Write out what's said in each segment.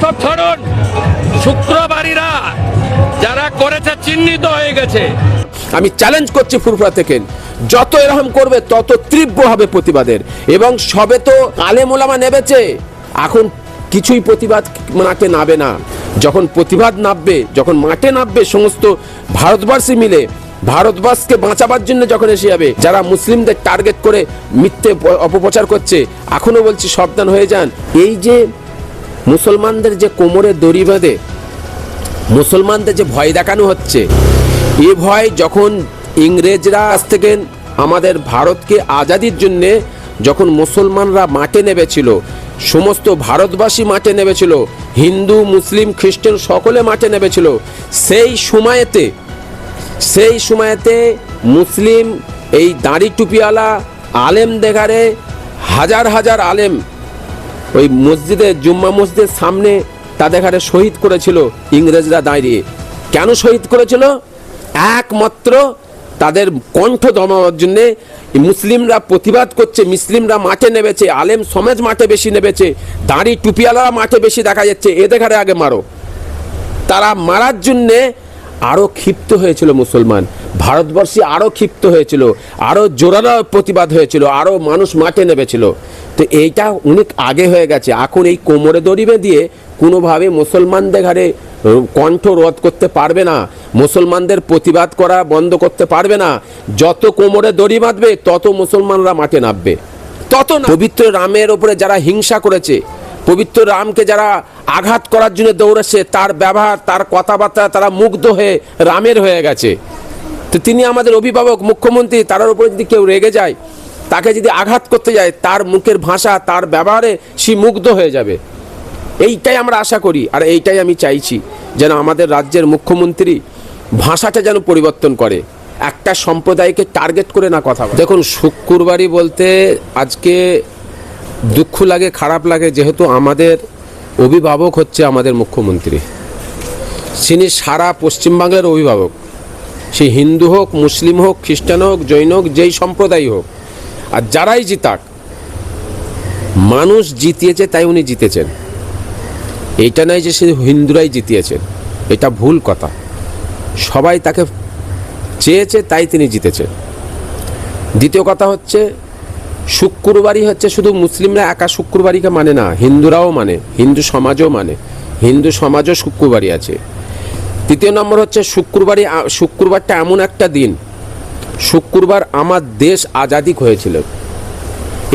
সব ছাড়ুন। শুক্রবারীরা যারা করেছে চিহ্নিত হয়ে গেছে। আমি চ্যালেঞ্জ করছি ফুরফুরা থেকে, যত এরকম করবে তত তীব্র হবে প্রতিবাদের। এবং সবে তো আলেম ওলামা নেমেছে, এখন কিছুই প্রতিবাদ মাঠে নামবে না। যখন প্রতিবাদ নামবে, যখন মাঠে নামবে সমস্ত ভারতবর্ষী মিলে, ভারতবর্ষকে বাঁচাবার জন্য যখন এসে যাবে, যারা মুসলিমদের টার্গেট করে মিথ্যে অপপ্রচার করছে, এখনো বলছি সাবধান হয়ে যান। এই যে মুসলমানদের যে কোমরে দড়ি বেঁধে মুসলমানদের যে ভয় দেখানো হচ্ছে, এ ভয় যখন ইংরেজরা আজ থেকে আমাদের ভারতকে আজাদির জন্যে যখন মুসলমানরা মাঠে নেমেছিল, সমস্ত ভারতবাসী মাঠে নেমেছিল, হিন্দু মুসলিম খ্রিস্টান সকলে মাঠে নেমেছিল, সেই সময়েতে মুসলিম এই দাড়ি টুপিওয়ালা আলেম দেখারে হাজার হাজার আলেম ওই মসজিদে, জুম্মা মসজিদের সামনে তাদের ঘরে শহীদ করেছিল ইংরেজরা দাঁড়িয়ে। কেন শহীদ করেছিল? একমাত্র তাদের কণ্ঠ দমাবার জন্যে। মুসলিমরা প্রতিবাদ করছে, মুসলিমরা মাঠে নেমেছে, আলেম সমাজ মাঠে বেশি নেমেছে, দাড়ি টুপিওয়ালা মাঠে বেশি দেখা যাচ্ছে, এদের ঘরে আগে মারো। তারা মারার জন্যে আরও ক্ষিপ্ত হয়েছিল মুসলমান, ভারতবর্ষে আরও ক্ষিপ্ত হয়েছিল, আরও জোরালো প্রতিবাদ হয়েছিল, আরও মানুষ মাঠে নেমেছিল। তো এইটা অনেক আগে হয়ে গেছে। এখন এই কোমরে দড়ি বেঁধে কোনোভাবে মুসলমানদের ঘরে কণ্ঠ রোধ করতে পারবে না, মুসলমানদের প্রতিবাদ করা বন্ধ করতে পারবে না। যত কোমরে দড়ি বাঁধবে তত মুসলমানরা মাঠে নামবে, তত না। পবিত্র রামের ওপরে যারা হিংসা করেছে, পবিত্র রামকে যারা আঘাত করার জন্য দৌড়েছে, তার ব্যবহার তার কথাবার্তা তারা মুগ্ধ হয়ে রামের হয়ে গেছে। তো তিনি আমাদের অভিভাবক মুখ্যমন্ত্রী, তার উপরে যদি কেউ রেগে যায়, তাকে যদি আঘাত করতে যায়, তার মুখের ভাষা তার ব্যবহারে সে মুগ্ধ হয়ে যাবে। এইটাই আমরা আশা করি, আর এইটাই আমি চাইছি যেন আমাদের রাজ্যের মুখ্যমন্ত্রী ভাষাটা যেন পরিবর্তন করে, একটা সম্প্রদায়কে টার্গেট করে না কথা বলে। দেখুন, শুক্রবারই বলতে আজকে দুঃখ লাগে, খারাপ লাগে, যেহেতু আমাদের অভিভাবক হচ্ছে আমাদের মুখ্যমন্ত্রী। তিনি সারা পশ্চিমবাংলার অভিভাবক, সে হিন্দু হোক, মুসলিম হোক, খ্রিস্টান হোক, জৈন হোক, যেই সম্প্রদায় হোক, আর যারাই জিতাক, মানুষ জিতিয়েছে তাই উনি জিতেছেন। এইটা নয় যে সে হিন্দুরাই জিতিয়েছেন, এটা ভুল কথা। সবাই তাকে চেয়েছে তাই তিনি জিতেছেন। দ্বিতীয় কথা হচ্ছে, শুক্রবারই হচ্ছে শুধু মুসলিমরা একা শুক্রবারীকে মানে না, হিন্দুরাও মানে, হিন্দু সমাজও মানে, হিন্দু সমাজও শুক্রবারই আছে। তৃতীয় নম্বর হচ্ছে শুক্রবারটা এমন একটা দিন, শুক্রবার আমার দেশ আজাদি হয়েছিল,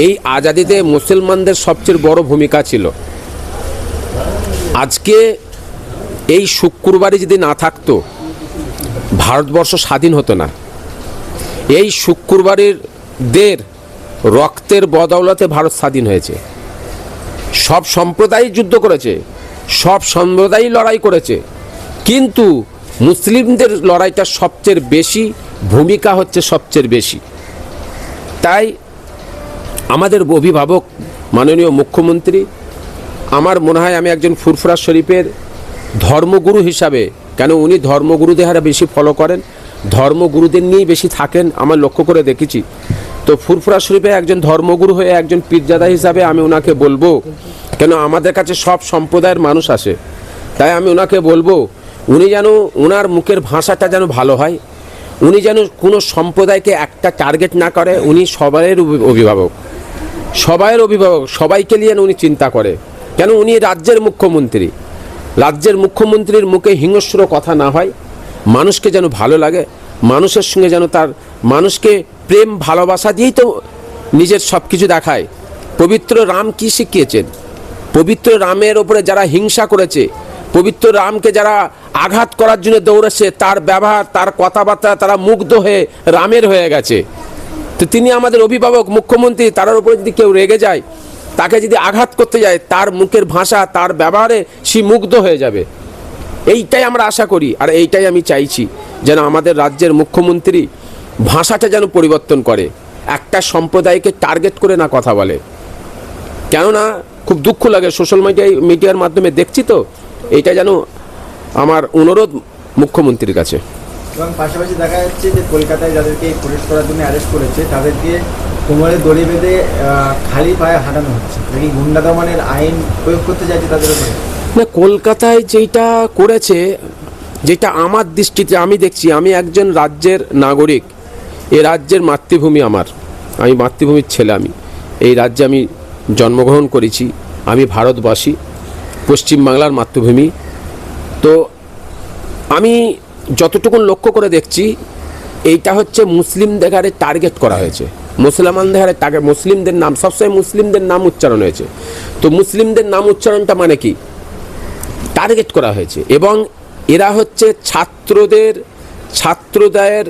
এই আজাদিতে মুসলমানদের সবচেয়ে বড় ভূমিকা ছিল। আজকে এই শুক্রবারই যদি না থাকতো, ভারতবর্ষ স্বাধীন হতো না। এই শুক্রবারের দের রক্তের বদৌলতে ভারত স্বাধীন হয়েছে। সব সম্প্রদায় যুদ্ধ করেছে, সব সম্প্রদায় লড়াই করেছে, কিন্তু মুসলিমদের লড়াইটা সবচেয়ে বেশি, ভূমিকা হচ্ছে সবচেয়ে বেশি। তাই আমাদের অভিভাবক মাননীয় মুখ্যমন্ত্রী, আমার মনে হয় আমি একজন ফুরফুরা শরীফের ধর্মগুরু হিসাবে, কেন উনি ধর্মগুরুদের হারে বেশি ফলো করেন, ধর্মগুরুদের নিয়েই বেশি থাকেন, আমার লক্ষ্য করে দেখেছি। তো ফুরফুরা শরীফের একজন ধর্মগুরু হয়ে, একজন পীরজাদা হিসাবে আমি ওনাকে বলবো, কেন আমাদের কাছে সব সম্প্রদায়ের মানুষ আসে, তাই আমি ওনাকে বলবো উনি যেন ওনার মুখের ভাষাটা যেন ভালো হয়, উনি যেন কোনো সম্প্রদায়কে একটা টার্গেট না করে। উনি সবাইয়ের অভিভাবক, সবাইয়ের অভিভাবক, সবাইকে নিয়ে উনি চিন্তা করে। কেন উনি রাজ্যের মুখ্যমন্ত্রী, রাজ্যের মুখ্যমন্ত্রীর মুখে হিংস্র কথা না হয়, মানুষকে যেন ভালো লাগে, মানুষের সঙ্গে যেন তার মানুষকে প্রেম ভালোবাসা দিয়েই তো নিজের সব কিছু দেখায়। পবিত্র রাম কি শিখিয়েছেন? পবিত্র রামের ওপরে যারা হিংসা করেছে, পবিত্র রামকে যারা আঘাত করার জন্য দৌড়েছে, তার ব্যবহার তার কথাবার্তা তারা মুগ্ধ হয়ে রামের হয়ে গেছে। তো তিনি আমাদের অভিভাবক মুখ্যমন্ত্রী, তার উপরে যদি কেউ রেগে যায়, তাকে যদি আঘাত করতে যায়, তার মুখের ভাষা তার ব্যবহারে সে মুগ্ধ হয়ে যাবে। এইটাই আমরা আশা করি, আর এইটাই আমি চাইছি যেন আমাদের রাজ্যের মুখ্যমন্ত্রী ভাষাটা যেন পরিবর্তন করে, একটা সম্প্রদায়কে টার্গেট করে না কথা বলে। কেননা খুব দুঃখ লাগে, সোশ্যাল মিডিয়ার মাধ্যমে দেখছি, তো এইটা যেন আমার অনুরোধ মুখ্যমন্ত্রীর কাছে। এবং পাশাপাশি দেখা যাচ্ছে যে কলকাতায় যাদেরকে পুলিশ করার জন্য অ্যারেস্ট করেছে, তাদেরকে কোমরে দড়ি বেঁধে খালি পায়ে হাঁটানো হচ্ছে। নাকি গুন্ডা দমনের আইন প্রয়োগ করতে চাইছে তাদের উপরে? না, কলকাতায় যেটা করেছে, যেটা আমার দৃষ্টিতে আমি দেখছি, আমি একজন রাজ্যের নাগরিক, এ রাজ্যের মাতৃভূমি আমার, আমি মাতৃভূমির ছেলে, আমি এই রাজ্যে আমি জন্মগ্রহণ করেছি, আমি ভারতবাসী, পশ্চিমবাংলার মাতৃভূমি। তো আমি যতটুকু লক্ষ্য করে দেখছি, এইটা হচ্ছে মুসলিমদের ঘাড়ে টার্গেট করা হয়েছে, মুসলমানদের ঘাড়ে টার্গেট, মুসলিমদের নাম সবসময় মুসলিমদের নাম উচ্চারণ হয়েছে। তো মুসলিমদের নাম উচ্চারণটা মানে কি, টার্গেট করা হয়েছে। এবং এরা হচ্ছে ছাত্রদের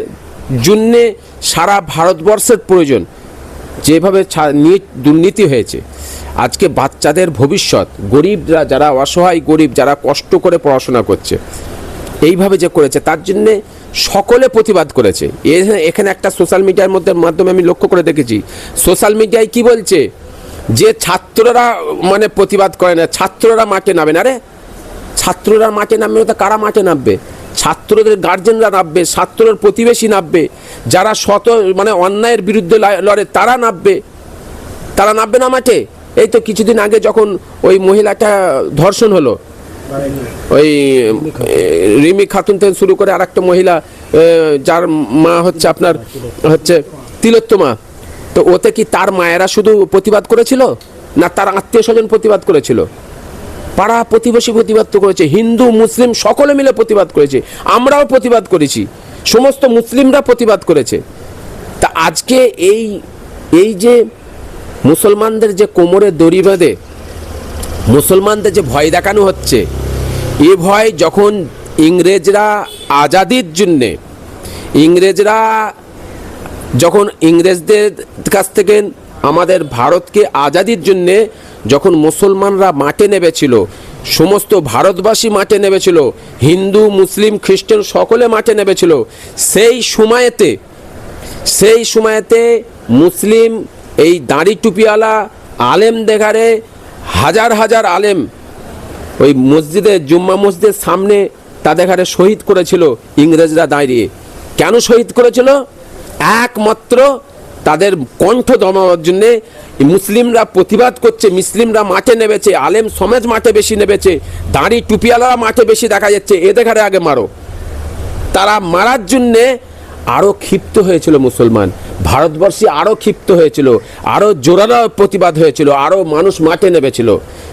জন্যে সারা ভারতবর্ষের প্রয়োজন, যেভাবে দুর্নীতি হয়েছে, আজকে বাচ্চাদের ভবিষ্যৎ, গরিবরা যারা অসহায়, গরিব যারা কষ্ট করে পড়াশোনা করছে, এইভাবে যে করেছে, তার জন্যে সকলে প্রতিবাদ করেছে। এখানে একটা সোশ্যাল মিডিয়ার মাধ্যমে আমি লক্ষ্য করে দেখেছি, সোশ্যাল মিডিয়ায় কি বলছে, যে ছাত্ররা মানে প্রতিবাদ করে না, ছাত্ররা মাঠে নামে না। রে, ছাত্ররা মাঠে নামবে তো কারা মাঠে নামবে? ছাত্রদের গার্জেনরা নামবে, ছাত্রের প্রতিবেশী নামবে, যারা মানে অন্যায়ের বিরুদ্ধে লড়ে তারা নামবে না মাঠে। এই তো কিছুদিন আগে যখন ওই মহিলাটা ধর্ষণ হলো, ওই রিমি খাতুন থেকে শুরু করে আর একটা মহিলা, যার মা হচ্ছে আপনার হচ্ছে তিলোত্তমা, তো ওতে কি তার মায়েরা শুধু প্রতিবাদ করেছিল না তার আত্মীয় স্বজন প্রতিবাদ করেছিল? পাড়া প্রতিবেশী প্রতিবাদ করেছে, হিন্দু মুসলিম সকলে মিলে প্রতিবাদ করেছে, আমরাও প্রতিবাদ করেছি, সমস্ত মুসলিমরা প্রতিবাদ করেছে। তা আজকে এই যে মুসলমানদের যে কোমরে দড়ি বেঁধে মুসলমানদের যে ভয় দেখানো হচ্ছে, এ ভয় যখন ইংরেজরা আজাদির জন্যে, যখন ইংরেজদের কাছ থেকে আমাদের ভারতকে আজাদির জন্যে যখন মুসলমানরা মাঠে নেমেছিল, সমস্ত ভারতবাসী মাঠে নেমেছিল, হিন্দু মুসলিম খ্রিস্টান সকলে মাঠে নেমেছিল, সেই সময়েতে মুসলিম এই দাড়ি টুপিওয়ালা আলেম দেখারে হাজার হাজার আলেম ওই মসজিদে, জুম্মা মসজিদের সামনে তাদের ঘরে শহীদ করেছিল ইংরেজরা দাঁড়িয়ে। কেন শহীদ করেছিল? একমাত্র তাদের কণ্ঠ দমাবার জন্যে। মুসলিমরা প্রতিবাদ করছে, মুসলিমরা মাঠে নেমেছে, আলেম সমাজ মাঠে বেশি নেমেছে, দাড়ি টুপিওয়ালারা মাঠে বেশি দেখা যাচ্ছে, এদের ঘরে আগে মারো। তারা মারার জন্যে আরও ক্ষিপ্ত হয়েছিল মুসলমান, ভারতবর্ষে আরও ক্ষিপ্ত হয়েছিল, আরও জোরালো প্রতিবাদ হয়েছিল, আরও মানুষ মাঠে নেমেছিল।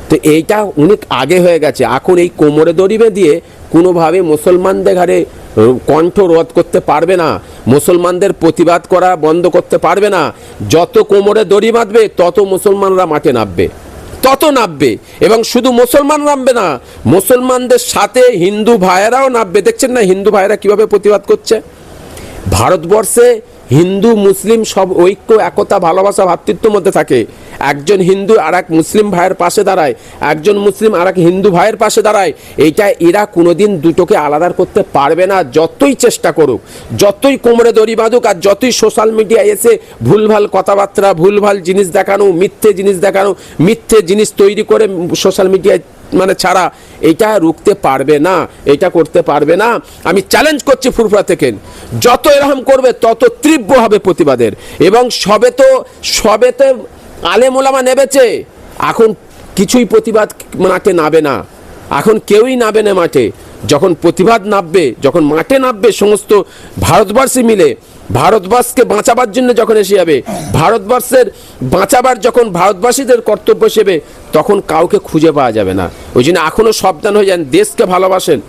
তো এইটা অনেক আগে হয়ে গেছে। এখন এই কোমরে দড়ি বেঁধে কোনোভাবে মুসলমানদের ঘরে কণ্ঠ রোধ করতে পারবে না, মুসলমানদের প্রতিবাদ করা বন্ধ করতে পারবে না। যত কোমরে দড়ি বাঁধবে তত মুসলমানরা মাঠে নামবে, এবং শুধু মুসলমান নামবে না, মুসলমানদের সাথে হিন্দু ভাইয়েরাও নামবে। দেখছেন না হিন্দু ভাইয়েরা কিভাবে প্রতিবাদ করছে? ভারতবর্ষে হিন্দু মুসলিম সব ঐক্য, একতা, ভালোবাসা, ভ্রাতৃত্বের মধ্যে থাকে। একজন হিন্দু আর এক মুসলিম ভাইয়ের পাশে দাঁড়ায়, একজন মুসলিম আর এক হিন্দু ভাইয়ের পাশে দাঁড়ায়। এইটা এরা কোনোদিন দুটোকে আলাদা করতে পারবে না, যতই চেষ্টা করুক, যতই কোমরে দড়ি বাঁধুক, আর যতই সোশ্যাল মিডিয়ায় এসে ভুলভাল কথাবার্তা, ভুলভাল জিনিস দেখানো, মিথ্যে জিনিস তৈরি করে সোশ্যাল মিডিয়ায় মানে ছাড়া, এটা রুখতে পারবে না, এটা করতে পারবে না। আমি চ্যালেঞ্জ করছি ফুরফুরা থেকে, যত এরকম করবে তত তীব্র হবে প্রতিবাদের। এবং সবে তো আলেম ওলামা নেমেছে, এখন কিছুই প্রতিবাদ মাঠে নামবে না, এখন কেউই নামবে না মাঠে। যখন প্রতিবাদ নামবে, যখন মাঠে নামবে সমস্ত ভারতবর্ষী মিলে, ভারতবর্ষকে বাঁচাবার জন্য যখন এসে যাবে, ভারতবর্ষের বাঁচাবার যখন ভারতবাসীদের কর্তব্য হিসেবে, তখন কাউকে খুঁজে পাওয়া যাবে না। ওই জন্য এখনও সাবধান হয়ে যান, দেশকে ভালোবাসেন।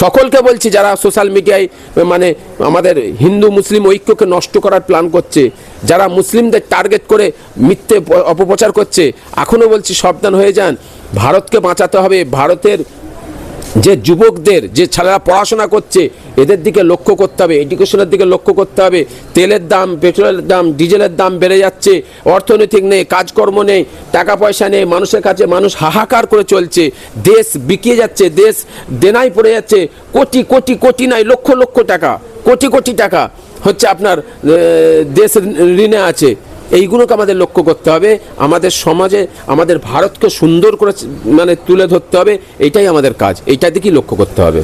সকলকে বলছি যারা সোশ্যাল মিডিয়ায় মানে আমাদের হিন্দু মুসলিম ঐক্যকে নষ্ট করার প্ল্যান করছে, যারা মুসলিমদের টার্গেট করে মিথ্যে অপপ্রচার করছে, এখনও বলছি সাবধান হয়ে যান। ভারতকে বাঁচাতে হবে। ভারতের যে যুবকদের, যে ছেলেরা পড়াশোনা করছে, এদের দিকে লক্ষ্য করতে হবে, এডুকেশনের দিকে লক্ষ্য করতে হবে। তেলের দাম, পেট্রোলের দাম, ডিজেলের দাম বেড়ে যাচ্ছে, অর্থনৈতিক নেই, কাজকর্ম নেই, টাকা পয়সা নেই, মানুষের কাছে মানুষ হাহাকার করে চলছে, দেশ বিকিয়ে যাচ্ছে, দেশ দেনায় পড়ে যাচ্ছে, কোটি নয়, লক্ষ টাকা, কোটি টাকা হচ্ছে আপনার দেশ ঋণে আছে। এইগুলোকে আমাদের লক্ষ্য করতে হবে। আমাদের সমাজে আমাদের ভারতকে সুন্দর করে মানে তুলে ধরতে হবে, এটাই আমাদের কাজ, এইটার দিকেই লক্ষ্য করতে হবে।